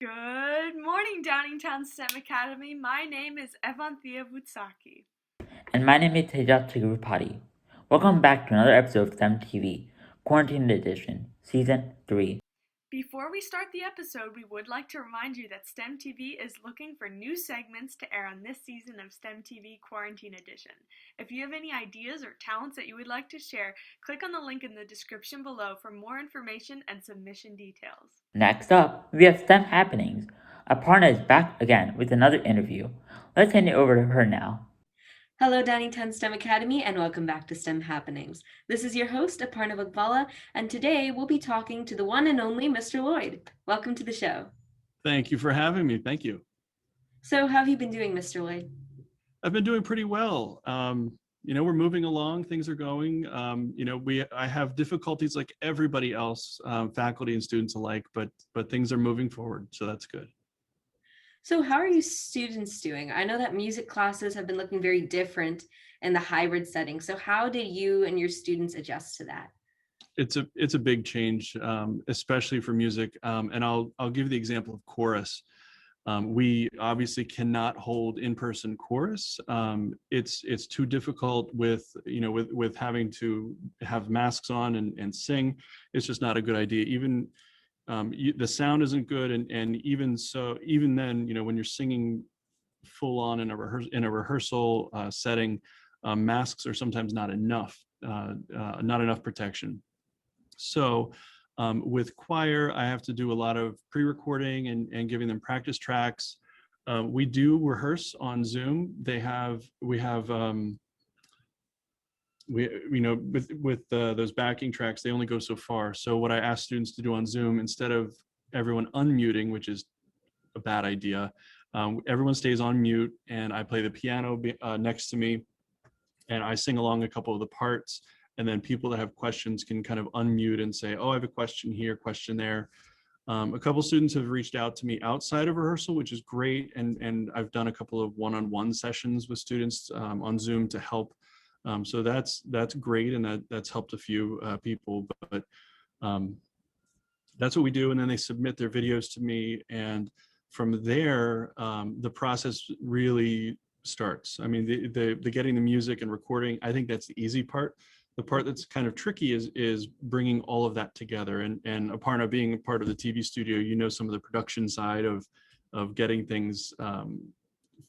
Good morning, Downingtown STEM Academy. My name is Evanthia Voutsakis. And my name is Tejas Chigurupati. Welcome back to another episode of STEM TV, Quarantine Edition, Season 3. Before we start the episode, we would like to remind you that STEM TV is looking for new segments to air on this season of STEM TV Quarantine Edition. If you have any ideas or talents that you would like to share, click on the link in the description below for more information and submission details. Next up, we have STEM Happenings. Aparna is back again with another interview. Let's hand it over to her now. Hello, Downingtown STEM Academy, and welcome back to STEM Happenings. This is your host, Aparna Vagvala, and today we'll be talking to the one and only Mr. Lloyd. Welcome to the show. Thank you for having me. Thank you. So, how have you been doing, Mr. Lloyd? I've been doing pretty well. We're moving along. Things are going. I have difficulties like everybody else, faculty and students alike, but things are moving forward, so that's good. So, how are you students doing? I know that music classes have been looking very different in the hybrid setting. So, how did you and your students adjust to that? It's a big change, especially for music. And I'll give the example of chorus. We obviously cannot hold in-person chorus. It's too difficult with having to have masks on and sing. It's just not a good idea. Even the sound isn't good, and even then, when you're singing full on in a rehearsal setting, masks are sometimes not enough protection. So with choir, I have to do a lot of pre-recording and giving them practice tracks. We do rehearse on Zoom. With those backing tracks, they only go so far. So what I ask students to do on Zoom, instead of everyone unmuting, which is a bad idea, everyone stays on mute, and I play the piano next to me, and I sing along a couple of the parts. And then people that have questions can kind of unmute and say, oh, I have a question here, question there. A couple students have reached out to me outside of rehearsal, which is great. And I've done a couple of one-on-one sessions with students on Zoom to help. So that's great. And that's helped a few people, but that's what we do. And then they submit their videos to me. And from there, the process really starts. I mean, the getting the music and recording, I think that's the easy part. The part that's kind of tricky is bringing all of that together. And Aparna, being a part of the TV studio, some of the production side of getting things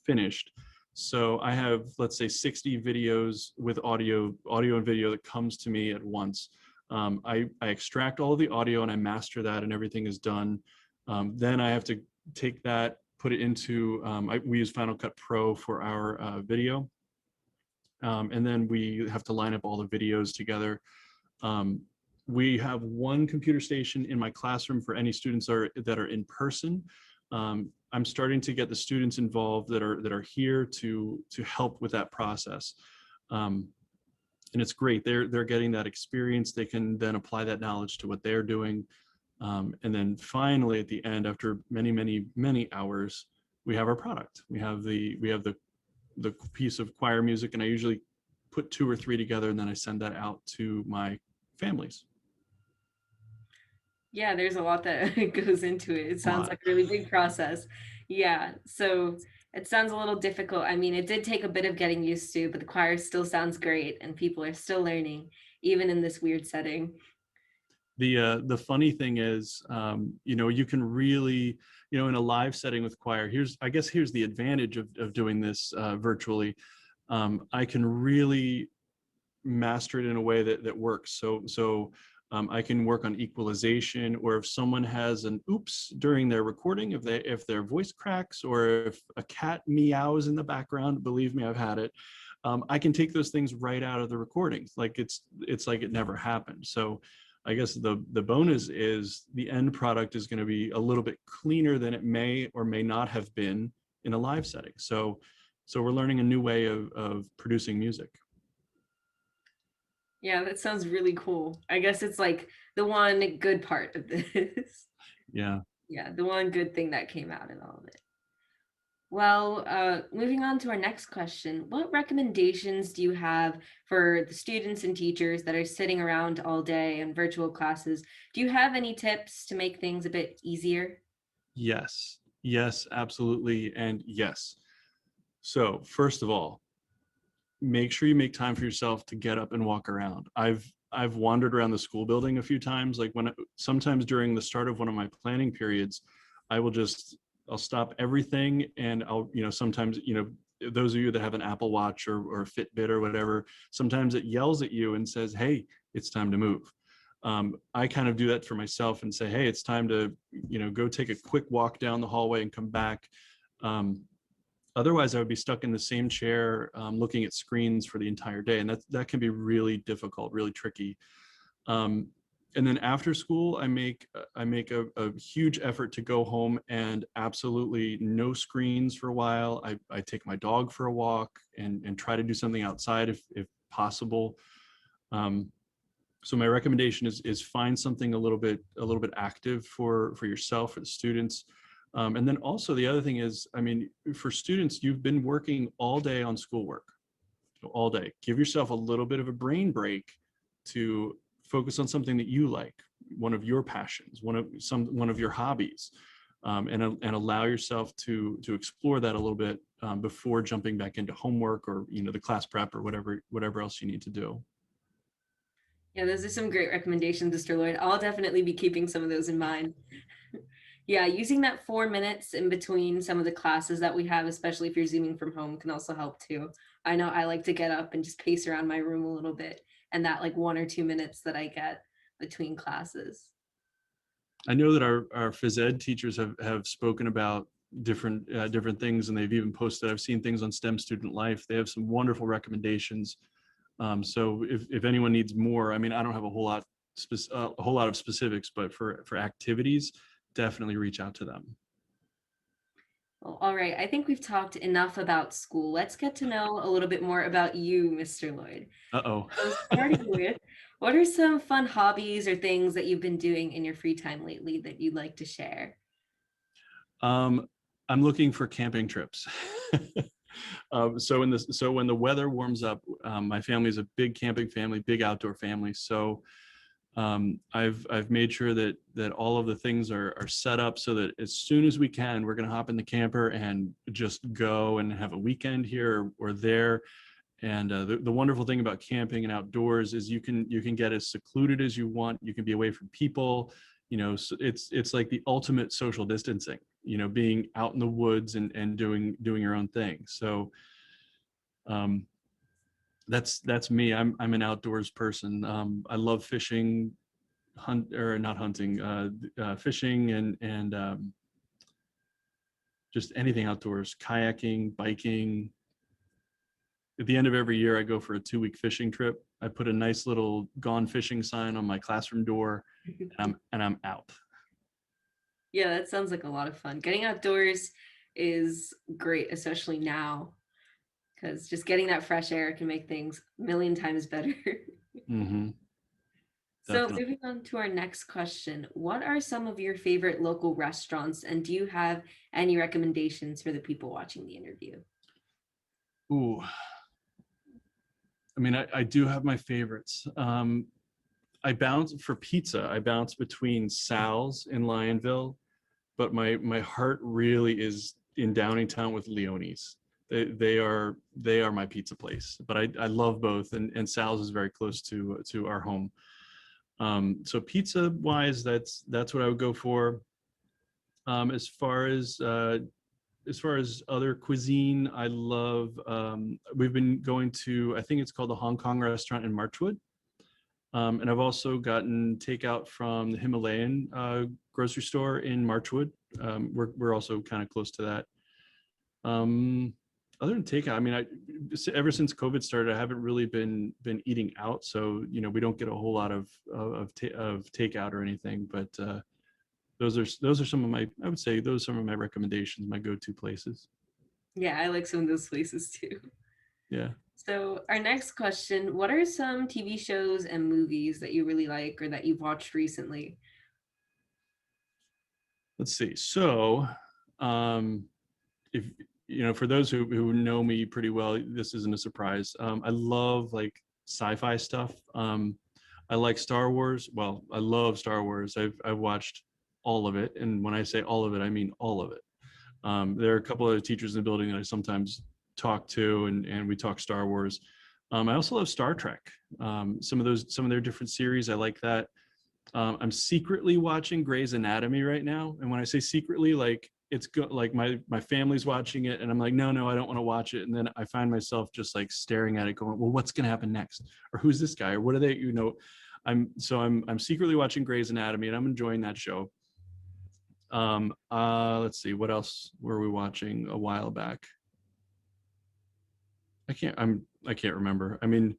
finished. So I have, let's say, 60 videos with audio and video that comes to me at once. I extract all of the audio and I master that, and everything is done. Then I have to take that, put it into, we use Final Cut Pro for our video. And then we have to line up all the videos together. We have one computer station in my classroom for any students that are in person. I'm starting to get the students involved that are here to help with that process. And it's great. They're getting that experience. They can then apply that knowledge to what they're doing. And then finally, at the end, after many, many, many hours, we have our product. We have the piece of choir music, and I usually put 2 or 3 together, and then I send that out to my families. Yeah, there's a lot that goes into it. It sounds like a really big process. Yeah, so it sounds a little difficult. I mean, it did take a bit of getting used to, but the choir still sounds great, and people are still learning, even in this weird setting. The funny thing is, you can really, in a live setting with choir, here's the advantage of doing this virtually. I can really master it in a way that works. So I can work on equalization, or if someone has an oops during their recording, if their voice cracks, or if a cat meows in the background, believe me, I've had it. I can take those things right out of the recordings. Like it's like it never happened. So I guess the bonus is the end product is going to be a little bit cleaner than it may or may not have been in a live setting. So we're learning a new way of producing music. Yeah, that sounds really cool. I guess it's like the one good part of this. Yeah. Yeah, the one good thing that came out in all of it. Well, moving on to our next question, what recommendations do you have for the students and teachers that are sitting around all day in virtual classes? Do you have any tips to make things a bit easier? Yes, absolutely, and yes. So first of all, make sure you make time for yourself to get up and walk around. I've wandered around the school building a few times. Like sometimes during the start of one of my planning periods, I will I'll stop everything, and I'll, sometimes, those of you that have an Apple Watch or a Fitbit or whatever, sometimes it yells at you and says, "Hey, it's time to move." I kind of do that for myself and say, "Hey, it's time to, go take a quick walk down the hallway and come back." Um, Otherwise, I would be stuck in the same chair, looking at screens for the entire day, and that can be really difficult, really tricky. Um, and then after school, I make a huge effort to go home and absolutely no screens for a while. I take my dog for a walk and try to do something outside if possible. So my recommendation is find something a little bit active for yourself, for the students. And then also the other thing is, I mean, for students, you've been working all day on schoolwork, all day. Give yourself a little bit of a brain break to focus on something that you like, one of your passions, one of your hobbies, and allow yourself to explore that a little bit before jumping back into homework or the class prep or whatever else you need to do. Yeah, those are some great recommendations, Mr. Lloyd. I'll definitely be keeping some of those in mind. Yeah, using that 4 minutes in between some of the classes that we have, especially if you're zooming from home, can also help too. I know I like to get up and just pace around my room a little bit, and that like 1 or 2 minutes that I get between classes. I know that our phys ed teachers have spoken about different things, and they've even posted. I've seen things on STEM student life. They have some wonderful recommendations. So if anyone needs more, I mean, I don't have a whole lot of specifics, but for activities, definitely reach out to them. Well, all right. I think we've talked enough about school. Let's get to know a little bit more about you, Mr. Lloyd. Uh-oh. So starting with, what are some fun hobbies or things that you've been doing in your free time lately that you'd like to share? I'm looking for camping trips. So when the weather warms up, my family is a big camping family, big outdoor family. So I've made sure that all of the things are set up so that as soon as we can, we're going to hop in the camper and just go and have a weekend here or there. And the wonderful thing about camping and outdoors is you can get as secluded as you want. You can be away from people. So it's like the ultimate social distancing. Being out in the woods and doing your own thing. So um, that's me. I'm an outdoors person. I love fishing, not hunting, fishing and just anything outdoors, kayaking, biking. At the end of every year, I go for a 2-week fishing trip. I put a nice little "gone fishing" sign on my classroom door, and I'm out. Yeah, that sounds like a lot of fun. Getting outdoors is great, especially now, because just getting that fresh air can make things a million times better. Mm-hmm. So, Definitely. moving on to our next question, what are some of your favorite local restaurants, and do you have any recommendations for the people watching the interview? Ooh, I mean, I do have my favorites. I bounce between Sal's in Lionville, but my heart really is in Downingtown with Leone's. They are my pizza place, but I love both, and Sal's is very close to our home. So pizza wise, that's what I would go for. As far as other cuisine, I love. We've been going to, I think it's called the Hong Kong restaurant in Marchwood. And I've also gotten takeout from the Himalayan grocery store in Marchwood. We're also kind of close to that. Other than takeout, I mean, ever since COVID started, I haven't really been eating out, so we don't get a whole lot of takeout or anything. But those are some of my, I would say those are some of my recommendations, my go-to places. Yeah, I like some of those places too. Yeah. So, our next question, what are some TV shows and movies that you really like or that you've watched recently? Let's see. So, if for those who know me pretty well, this isn't a surprise. I love like sci-fi stuff. I like Star Wars. Well, I love Star Wars. I've watched all of it. And when I say all of it, I mean all of it. There are a couple of teachers in the building that I sometimes talk to, and we talk Star Wars. I also love Star Trek. Some of their different series, I like that. I'm secretly watching Grey's Anatomy right now, and when I say secretly, like it's good, like my family's watching it, and I'm like, no, I don't want to watch it, and then I find myself just like staring at it, going, well, what's going to happen next, or who's this guy, or what are they, I'm secretly watching Grey's Anatomy, and I'm enjoying that show. Let's see, what else were we watching a while back? I can't remember. I mean,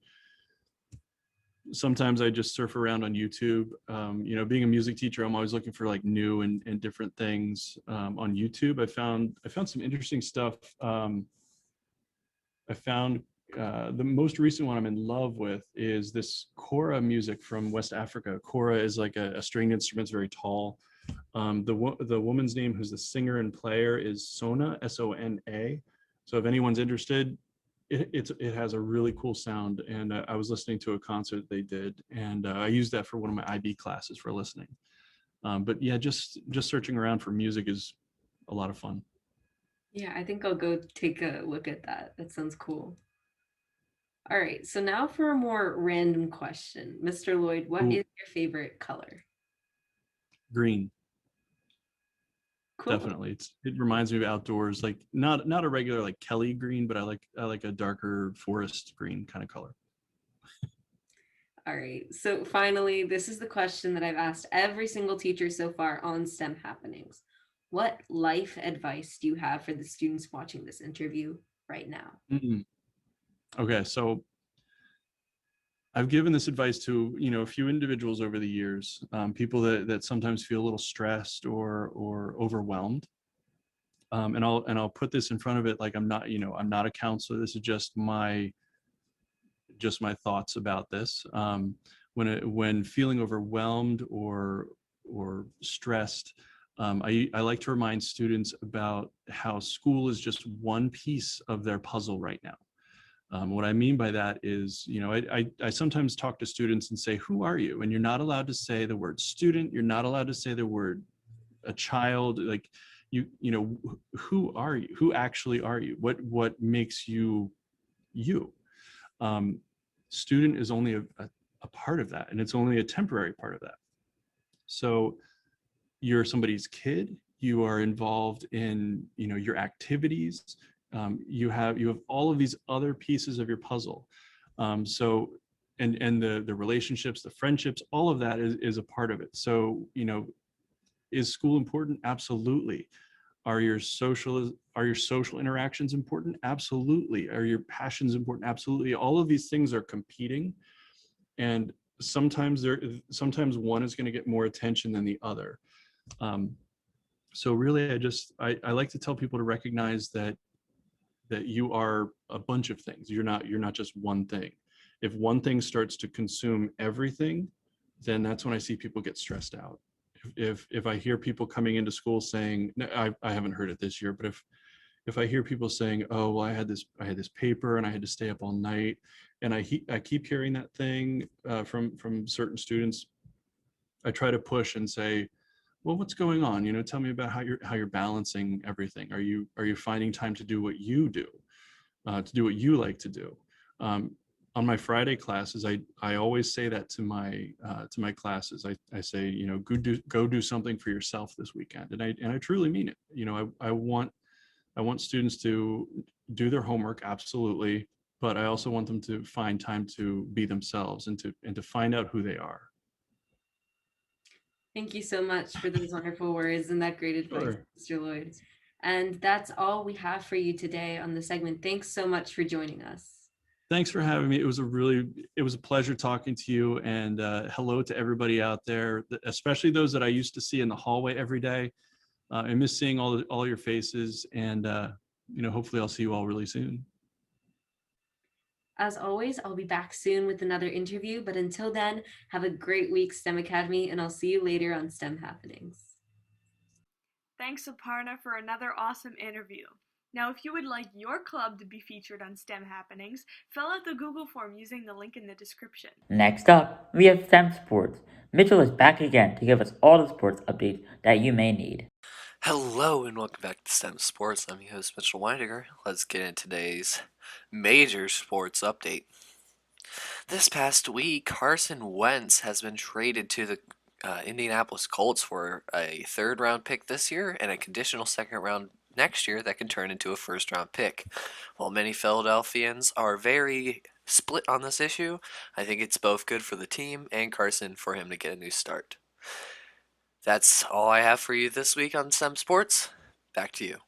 sometimes I just surf around on YouTube. Being a music teacher, I'm always looking for like new and different things on YouTube. I found some interesting stuff. I found the most recent one I'm in love with is this kora music from West Africa. Kora is like a stringed instrument, it's very tall. The woman's name who's the singer and player is Sona, Sona. So if anyone's interested, it has a really cool sound, and I was listening to a concert they did, and I used that for one of my IB classes for listening. But yeah, just searching around for music is a lot of fun. Yeah, I think I'll go take a look at that. That sounds cool. All right, so now for a more random question. Mr. Lloyd, what is your favorite color? Green. Cool. Definitely. It reminds me of outdoors, like not a regular like Kelly green, but I like a darker forest green kind of color. All right, so finally, this is the question that I've asked every single teacher so far on STEM Happenings. What life advice do you have for the students watching this interview right now? Okay, so I've given this advice to a few individuals over the years, people that sometimes feel a little stressed or overwhelmed, and I'll put this in front of it like I'm not a counselor. This is just my thoughts about this. When feeling overwhelmed or stressed, I like to remind students about how school is just one piece of their puzzle right now. What I mean by that is, I sometimes talk to students and say, who are you? And you're not allowed to say the word student. You're not allowed to say the word a child. Like, who are you? Who actually are you? What makes you you? Student is only a part of that, and it's only a temporary part of that. So you're somebody's kid. You are involved in, your activities. You have all of these other pieces of your puzzle. So, and the relationships, the friendships, all of that is a part of it. So, is school important? Absolutely. Are your social interactions important? Absolutely. Are your passions important? Absolutely. All of these things are competing, and sometimes one is going to get more attention than the other. So really, I like to tell people to recognize that you are a bunch of things. You're not just one thing. If one thing starts to consume everything, then that's when I see people get stressed out. If I hear people coming into school saying, I haven't heard it this year, but if I hear people saying, oh, well, I had this paper and I had to stay up all night, and I keep hearing that thing from certain students, I try to push and say, well, what's going on? Tell me about how you're balancing everything. Are you finding time to do what you do, to do what you like to do? On my Friday classes, I always say that to my classes. I say, go do something for yourself this weekend, and I truly mean it. I want students to do their homework, absolutely, but I also want them to find time to be themselves and to find out who they are. Thank you so much for those wonderful words and that great advice, Mr. Lloyd. And that's all we have for you today on the segment. Thanks so much for joining us. Thanks for having me. It was a pleasure talking to you, and hello to everybody out there, especially those that I used to see in the hallway every day. I miss seeing all your faces, and hopefully I'll see you all really soon. As always, I'll be back soon with another interview, but until then, have a great week, STEM Academy, and I'll see you later on STEM Happenings. Thanks, Aparna, for another awesome interview. Now, if you would like your club to be featured on STEM happenings, fill out the Google form using the link in the description. Next up, we have STEM Sports. Mitchell is back again to give us all the sports updates that you may need. Hello and welcome back to STEM Sports. I'm your host, Mitchell Winegar. Let's get into today's major sports update. This past week, Carson Wentz has been traded to the Indianapolis Colts for a third-round pick this year and a conditional second-round next year that can turn into a first-round pick. While many Philadelphians are very split on this issue, I think it's both good for the team and Carson for him to get a new start. That's all I have for you this week on STEM Sports. Back to you.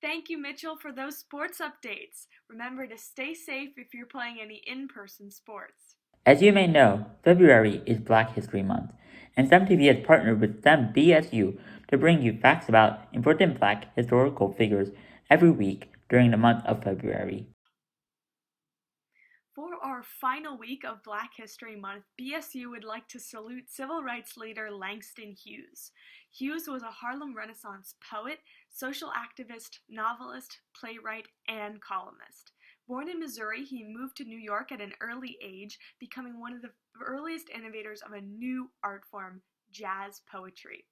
Thank you, Mitchell, for those sports updates. Remember to stay safe if you're playing any in-person sports. As you may know, February is Black History Month, and STEM TV has partnered with STEM BSU to bring you facts about important Black historical figures every week during the month of February. For our final week of Black History Month, BSU would like to salute civil rights leader Langston Hughes. Hughes was a Harlem Renaissance poet, social activist, novelist, playwright, and columnist. Born in Missouri, he moved to New York at an early age, becoming one of the earliest innovators of a new art form, jazz poetry.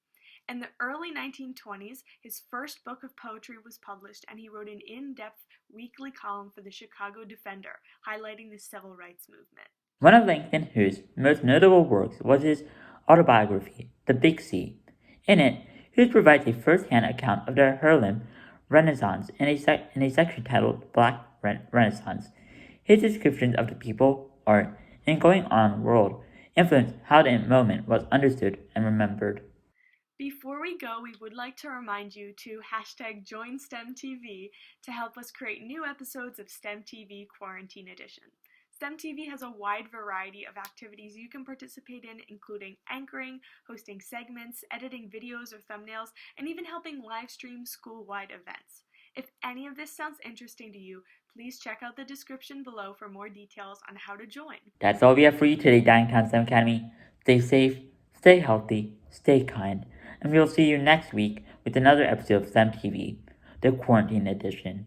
In the early 1920s, his first book of poetry was published, and he wrote an in-depth weekly column for the Chicago Defender, highlighting the civil rights movement. One of Langston Hughes' most notable works was his autobiography, The Big C. In it, Hughes provides a first-hand account of the Harlem Renaissance in a section titled Black Renaissance. His descriptions of the people, art, and going-on world influenced how the moment was understood and remembered. Before we go, we would like to remind you to #JoinSTEMTV to help us create new episodes of STEM TV Quarantine Edition. STEM TV has a wide variety of activities you can participate in, including anchoring, hosting segments, editing videos or thumbnails, and even helping live stream school-wide events. If any of this sounds interesting to you, please check out the description below for more details on how to join. That's all we have for you today, Downtown STEM Academy. Stay safe, stay healthy, stay kind, and we'll see you next week with another episode of STEM TV, the Quarantine Edition.